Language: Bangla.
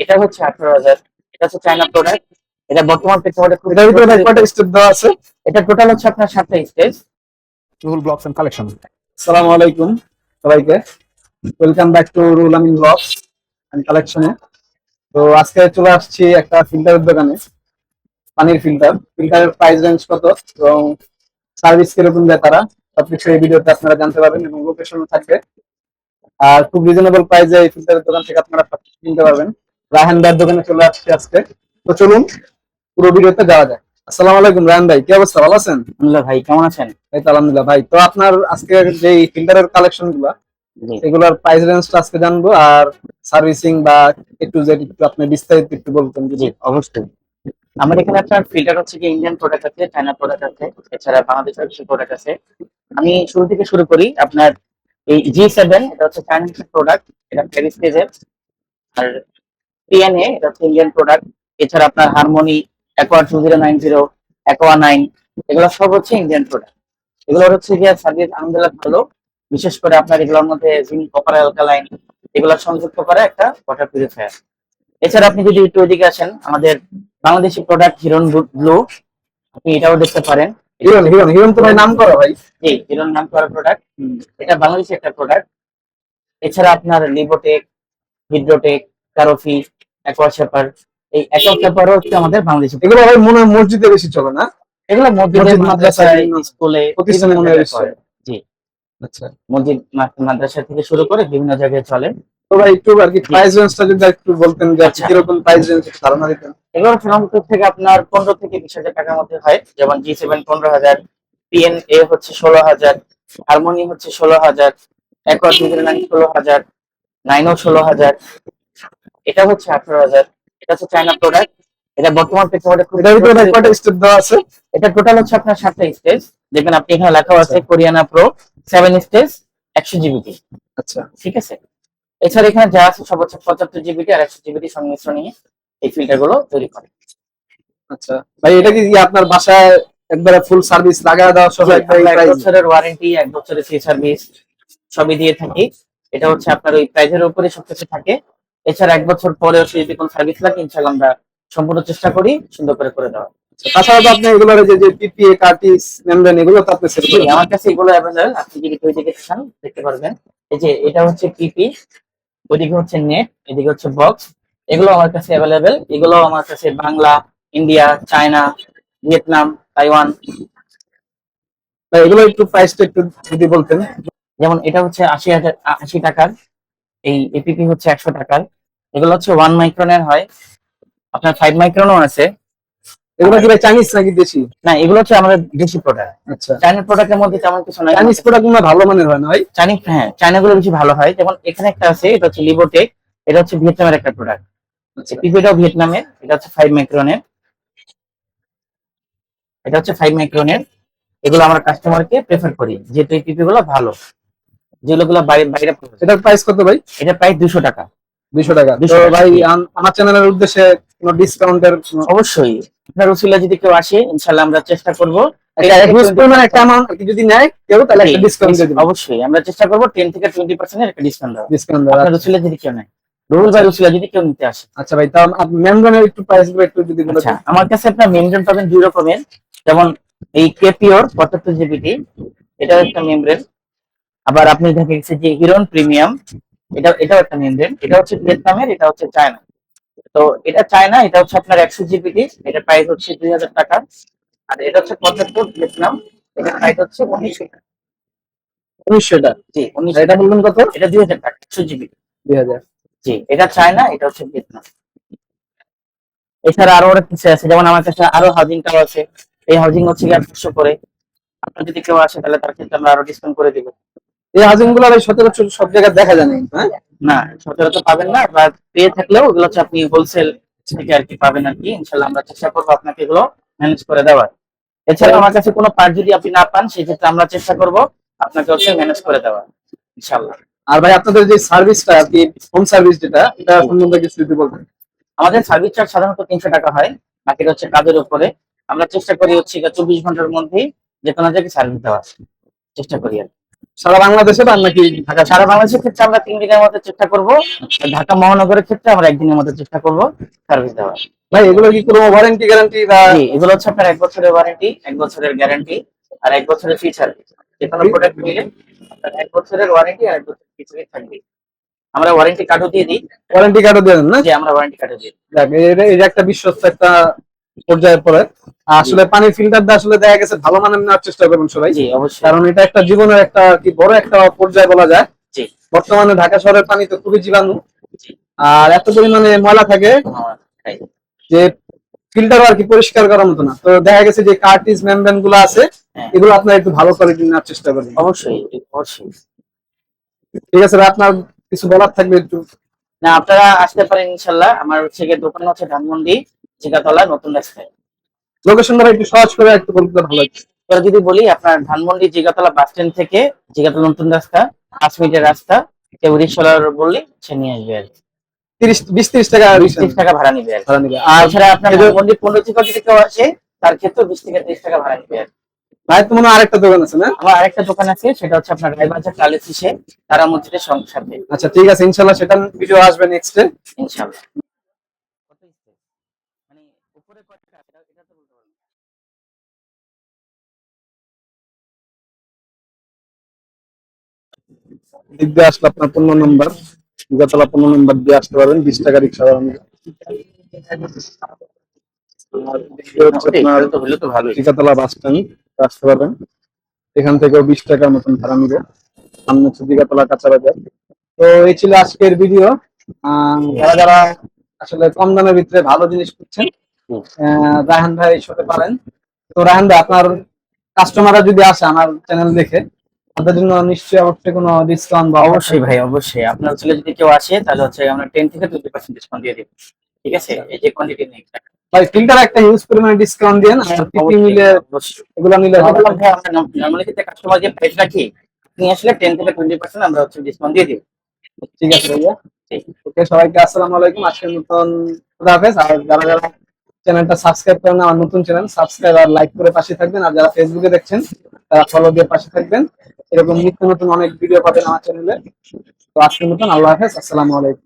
এটা হচ্ছে 18,000। এটা হচ্ছে চায়না প্রোডাক্ট। এটা বর্তমান প্রেক্ষাপটে খুব এটার ভিতরে কয়টা স্টেপ দেওয়া আছে? এটা টোটাল হচ্ছে আপনার 7টা stage. Rul blogs and collection. আসসালামু আলাইকুম সবাইকে, welcome back to Rul Amin blogs and কালেকশনে। তো আজকে চলে আসছি একটা ফিল্টারের দোকানে, পানির ফিল্টারের প্রাইস রেঞ্জ কত এবং সার্ভিস কিরকম দেয় তারা, সবকিছু এই ভিডিওতে আপনারা জানতে পারবেন এবং লোকেশনও থাকবে। আর খুব রিজনেবল প্রাইসে এই ফিল্টারের দোকান থেকে আপনারা সবকিছু কিনতে পারবেন। রায়হান ভাইয়ের দোকানে চলে আসছি আজকে। তো চলুন পুরো ভিডিওতে যাওয়া যায়। আসসালামু আলাইকুম রায়হান ভাই, কি অবস্থা, ভালো আছেন? আলহামদুলিল্লাহ ভাই, কেমন আছেন? এই তো আলহামদুলিল্লাহ ভাই। তো আপনার আজকে যে ফিল্টারের কালেকশন গুলা, জি এগুলোর প্রাইস রেঞ্জটা আজকে জানবো, আর সার্ভিসিং বা একটু জেড একটু আপনি বিস্তারিত একটু বলতেন জি যদি। অবশ্যই। আমাদের এখানে আপনার ফিল্টার হচ্ছে কি ইন্ডিয়ান প্রোডাক্ট আছে, চায়না প্রোডাক্ট আছে, এছাড়া বাংলাদেশের কিছু প্রোডাক্ট আছে। আমি শুরু থেকে শুরু করি। আপনার এই G7 এটা হচ্ছে চাইনিজ প্রোডাক্ট, এটা প্যারিস পেজের। আর PNA এটা হচ্ছে ইন্ডিয়ান প্রোডাক্ট। এছাড়া আপনার হারমোনি, অ্যাকোয়া 2090, অ্যাকোয়া 9, এগুলো সব হচ্ছে ইন্ডিয়ান প্রোডাক্ট। এগুলোর হচ্ছে গিয়ে সার্ভিস আলহামদুলিল্লাহ ভালো। বিশেষ করে আপনার এগুলোর মধ্যে জিঙ্ক, কপার, অ্যালকালাইন এগুলো সংযুক্ত করে একটা ওয়াটার পিউরিফায়ার। এছাড়া আপনি যদি একটু ওইদিকে আসেন, আমাদের বাংলাদেশি প্রোডাক্ট হিরন ব্লু, আপনি এটাও দেখতে পারেন। হিরন হিরন হিরন তো ভাই নাম করা ভাই। জি, হিরন নাম করা প্রোডাক্ট। এটা বাংলাদেশি একটা প্রোডাক্ট। এছাড়া আপনার লিবোটেক, হিড্রোটেক, কারোফি, অ্যাকোয়া শেপার, এই অ্যাকোয়া শেপারও হচ্ছে আমাদের বাংলাদেশি এগুলো product। ভাই মনে হয় মসজিদে বেশি চলে না? এগুলো মসজিদে, মসজিদ মাদ্রাসায় মাদ্রাসায়, বিভিন্ন স্কুলে, প্রতিষ্ঠানে বিভিন্ন মনে হয় জায়গায় বেশি চলে। চলে। জি, আচ্ছা। মসজিদ, মাদ্রাসা থেকে শুরু করে বিভিন্ন জায়গায় চলে। তো ভাই একটু আর কি জি, প্রাইস রেঞ্জটা যদি একটু বলতেন যে আচ্ছা। কিরকম প্রাইস রেঞ্জ ধারণা দিতেন। এগুলো ফ্রন্ট থেকে আপনার 15 থেকে 20,000 টাকার মধ্যে হয়। যেমন G7 15,000, PNA হচ্ছে 16,000, হারমোনি হচ্ছে 16,000, অ্যাকোয়া 2009 16,000, নাইনও 16,000, এটা হচ্ছে 18,000। এটা হচ্ছে চায়না প্রোডাক্ট। এটা বর্তমান প্রেক্ষাপটে খুব এটার ভিতরে ভাই কয়টা স্টেপ দেওয়া আছে? এটা টোটাল হচ্ছে আপনার 7টা স্টেজ। দেখবেন আপনি এখানে লেখা আচ্ছা আছে কোরিয়ানা প্রো 7 স্টেজ, 100 জিবিটি। আচ্ছা ঠিক আছে। এছাড়া এখানে যা আছে সব হচ্ছে 75 জিবিটি আর 100 জিবিটি সংমিশ্রণ নিয়ে এই ফিল্টার গুলো তৈরি করে। আচ্ছা ভাই, এটা কি আপনার বাসায় একবারে ফুল সার্ভিস লাগায় দেওয়া সহ জি, একবারে আমরা এক প্রাইস? বছরের ওয়ারেন্টি, 1 বছরের ফ্রি সার্ভিস সবই দিয়ে থাকি। এটা হচ্ছে আপনার ওই প্রাইজের উপরে সবকিছু থাকে। এছাড়া 1 বছর পরেও যদি কোনো সার্ভিস লাগে ইনশাআল্লাহ আমরা সম্পূর্ণ চেষ্টা করি সুন্দর করে দেওয়া। তাছাড়া তো আপনি এগুলোর যে পিপিএ কার্টিস মেমব্রেন এগুলো তো আপনি সেল জি, করেন। আমার কাছে এগুলো অ্যাভেলেবল। আপনি যদি ওই দিকে চান দেখতে পারবেন। এই যে এটা হচ্ছে পিপি, ওইদিকে হচ্ছে নেট, এদিকে হচ্ছে বক্স। এগুলো আমার কাছে অ্যাভেলেবেল। এগুলো আমার কাছে Bangla, India, China, Vietnam, Taiwan. ভাই এগুলো একটু প্রাইসটা একটু যদি বলতেন। যেমন এটা হচ্ছে 80 টাকার, এই এপিপি হচ্ছে 100 টাকার। এগুলো হচ্ছে 1 মাইক্রনের হয়, আপনার 5 মাইক্রনও আছে। এগুলো আর কি ভাই চাইনিজ নাকি দেশি? না, এগুলো হচ্ছে আমাদের দেশি প্রোডাক্ট। আচ্ছা। চাইনার প্রোডাক্টের মধ্যে তেমন কিছু নাই আমার চাইনিজ কাছে। প্রোডাক্ট গুলো ভালো মানের হয় না ভাই? চাইনিজ, হ্যাঁ, চায়না গুলো বেশি ভালো হয়। যেমন এখানে একটা আছে, এটা হচ্ছে লিবোটেক, এটা হচ্ছে ভিয়েতনামের একটা প্রোডাক্ট। আচ্ছা এপিপিটাও ভিয়েতনামের, এটা হচ্ছে 5 মাইক্রনের, এটা হচ্ছে 5 মাইক্রনের। এগুলো আমরা কাস্টমারকে প্রেফার করি যেহেতু এই পিপি গুলো ভালো, যেগুলো বাইরে বাইরে পাওয়া যায়। এটার প্রাইস কত ভাই? এটা প্রায় 200 টাকা। 200 টাকা। তো 200 টাকা, ভাই জি। আমার চ্যানেলের উদ্দেশ্যে কোনো ডিসকাউন্টের অবশ্যই আপনার উসিলা যদি কেউ আসে ইনশাল্লাহ আমরা চেষ্টা করবো একটা 10 থেকে হিউজ পরিমাণ একটা 20%। অ্যামাউন্ট যদি নেয় কেউ, তাহলে জি, একটা ডিসকাউন্ট দিয়ে দিবেন। অবশ্যই আমরা চেষ্টা করবো 10 থেকে 20% এর একটা ডিসকাউন্ট দেওয়া। ডিসকাউন্ট দেওয়ার, আপনার আচ্ছা। উসিলা যদি কেউ নেয়, রুল আচ্ছা বাই উসিলা যদি কেউ নিতে আসে। আচ্ছা ভাই, তাহলে আপনি মেমব্রেনের একটু প্রাইস গুলো একটু যদি বলে আচ্ছা, দেন। আমার কাছে আপনার মেমব্রেন পাবেন 2 রকমের। যেমন এই কেপিওর 75 জিবিটি, এটাও একটা মেমব্রেন। আবার আপনি দেখে গেছে যে হিরন প্রিমিয়াম, এটাও একটা মেমব্রেন। এটা হচ্ছে ভিয়েতনামের, এটা হচ্ছে চায়না। তো এটা চায়না, এটা হচ্ছে আপনার 100 জিবিটি, এটা প্রাইস হচ্ছে 2,000 টাকা। আর এটা হচ্ছে 75 ভিয়েতনাম, এটা প্রাইস হচ্ছে 1,900 টাকা। 1900 টা? জি, আর এটা 1,900 টাকা। বললেন কত? এটা 2,000 টাকা, 100 জিবি। 2000। জি, এটা চায়না, এটা হচ্ছে ভিয়েতনাম। এছাড়া আরো অনেক কিছু আছে, যেমন আমার কাছে আরো হাউজিংটাও আছে। এই হাউজিং হচ্ছে গিয়ে 800 করে। আপনার যদি কেউ আসে তাহলে তার ক্ষেত্রে আমরা আরো ডিসকাউন্ট করে দিব। এই হাজিং গুলো ভাই সচরাচর সব জায়গায় দেখা যায় না, হ্যাঁ? না, সচরাচর পাবেন না, বা পেয়ে থাকলেও ওগুলো হচ্ছে আপনি হোলসেল থেকে আর কি পাবেন আর কি। ইনশাল্লাহ আমরা চেষ্টা করবো আপনাকে এগুলো ম্যানেজ করে দেওয়ার। এছাড়া আমার কাছে কোনো পার্ট যদি আপনি না পান সেক্ষেত্রে আমরা চেষ্টা করব আপনাকে হচ্ছে ম্যানেজ করে দেওয়ার, ইনশাল্লাহ। আর ভাই আপনাদের যে সার্ভিসটা আর কি, হোম সার্ভিস যেটা, এটা সম্বন্ধে কিছু যদি বলতেন। আমাদের সার্ভিস চার্জ সাধারণত 300 টাকা হয়, বাকিটা হচ্ছে কাজের উপরে। আমরা চেষ্টা করি হচ্ছে 24 ঘন্টার মধ্যেই যে কোনো জায়গায় সার্ভিস দেওয়ার চেষ্টা করি আর কি। সারা বাংলাদেশে পান নাকি ঢাকা? সারা বাংলাদেশের ক্ষেত্রে আমরা 3 দিনের মধ্যে চেষ্টা করব, ঢাকা মহানগরের ক্ষেত্রে আমরা 1 দিনের মধ্যে চেষ্টা করব সার্ভিস দেওয়ার। ভাই এগুলো কি কোনো ওয়ারেন্টি গ্যারান্টি বা? জি, এগুলো হচ্ছে আপনার 1 বছরের ওয়ারেন্টি, 1 বছরের গ্যারান্টি আর 1 বছরের ফিচার। যে কোনো প্রোডাক্ট নিলে আপনার 1 বছরের ওয়ারেন্টি আর 1 বছরের ফিচারই থাকবে। আমরা ওয়ারেন্টি কার্ডও দিয়ে দিই। ওয়ারেন্টি কার্ডও দেন না? যে আমরা ওয়ারেন্টি কার্ডও দিই। যাক, এই যে একটা বিশ্বস্ত একটা পর্যায়ে পড়ে। আসলে পানির ফিল্টারটা আসলে দেখা গেছে ভালো মানের নেওয়ার চেষ্টা করবেন সবাই, জি অবশ্যই। কারণ এটা একটা জীবনের একটা কি বড় একটা পর্যায়ে বলা যায়। জি বর্তমানে ঢাকা শহরের পানি তো খুবই জীবাণু, জি। আর এত পরিমাণে ময়লা থাকে তাই। যে ফিল্টার আর কি পরিষ্কার করার মতো না। তো দেখা গেছে যে কার্টিজ মেমব্রেন গুলো আছে, হ্যাঁ, এগুলো আপনার একটু ভালো কোয়ালিটি নেওয়ার চেষ্টা করবেন। অবশ্যই অবশ্যই। ঠিক আছে ভাই, আপনার কিছু বলার থাকবে একটু? না, আপনারা আসতে পারেন ইনশাল্লাহ। আমার হচ্ছে গিয়ে দোকান হচ্ছে ধানমন্ডি জিগাতলা নতুন রাস্তায়। লোকেশনটা একটু সহজ করে একটু বলতে ভালো লাগছে। এবার যদি বলি, আপনার ধানমন্ডি জিগাতলা বাস স্ট্যান্ড থেকে জিগাতলা নতুন রাস্তা 5 মিনিটের রাস্তা, কেউ রিক্সাওয়ালা বললে সে নিয়ে আসবে আর কি। 20-30 টাকা 20-30 টাকা ভাড়া নিবে আর কি। ভাড়া নিবে। আর এছাড়া আপনার এই যে ধানমন্ডি 15 থেকে যদি কেউ আসে, তার ক্ষেত্রে 20 থেকে 30 টাকা ভাড়া নিবে আর কি। ভাই তো মনে হয় আরেকটা দোকান আছে না? আমার আরেকটা দোকান আছে, সেটা হচ্ছে আপনার রায়বাজার টালির শীষে তারা মসজিদের সাথে। আচ্ছা ঠিক আছে, ইনশাল্লাহ সেটা ভিডিও আসবে নেক্সটে। ইনশাল্লাহ। কত স্পেস? মানে উপরে কয়টা এটা তো বলতে পারবো না। দিক দিয়ে আসলে আপনার 15 নম্বর, জিগাতলা 15 নম্বর দিয়ে আসতে পারবেন, 20 টাকা রিক্সা ভাড়া নিবে। আর দিক দিয়ে হচ্ছে ওটাই, আপনার তাহলে তো হলে তো ভালোই। জিগাতলা বাস স্ট্যান্ড আসতে পারবেন, এখান থেকেও 20 টাকার মতন ভাড়া নিবে। সামনে হচ্ছে জিগাতলা কাঁচা বাজার। তো এই ছিল আজকের ভিডিও। যারা যারা আসলে কম দামের ভিতরে ভালো জিনিস খুঁজছেন, রায়হান ভাই সাথে পারেন। তো রায়হান ভাই, আপনার কাস্টমাররা যদি আসে আমার চ্যানেল দেখে, তাদের জন্য নিশ্চয়ই অবশ্যই কোনো ডিসকাউন্ট বা অবশ্যই ভাই, অবশ্যই। আপনার ছেলে যদি কেউ আসে, তাহলে হচ্ছে আমরা 10 থেকে 20% ডিসকাউন্ট দিয়ে দিব। ঠিক আছে, এই যে কোয়ান্টিটি নেই। ভাই ফিল্টার একটা ইউজ পরিমাণে ডিসকাউন্ট দেন, আর পিপি মিলে এগুলো নিলে ভালো বললাম হয়। ভাই, আমরা নরমালি ক্ষেত্রে কাস্টমার যে প্রাইস রাখি, আপনি আসলে 10 থেকে 20% আমরা হচ্ছে ডিসকাউন্ট দিয়ে দিব। ঠিক আছে ভাইয়া। ঠিক। ওকে, সবাইকে আসসালামু আলাইকুম। আজকের মতন খুদা হাফেজ। আর যারা যারা চ্যানেলটা সাবস্ক্রাইব করেন, আমার নতুন চ্যানেল, সাবস্ক্রাইব আর লাইক করে পাশে থাকবেন। আর যারা ফেসবুকে দেখছেন, তারা ফলো দিয়ে পাশে থাকবেন। এরকম নিত্য নতুন অনেক ভিডিও পাবেন আমার চ্যানেলে। তো আজকের মতন আল্লাহ হাফেজ, আসসালামু আলাইকুম।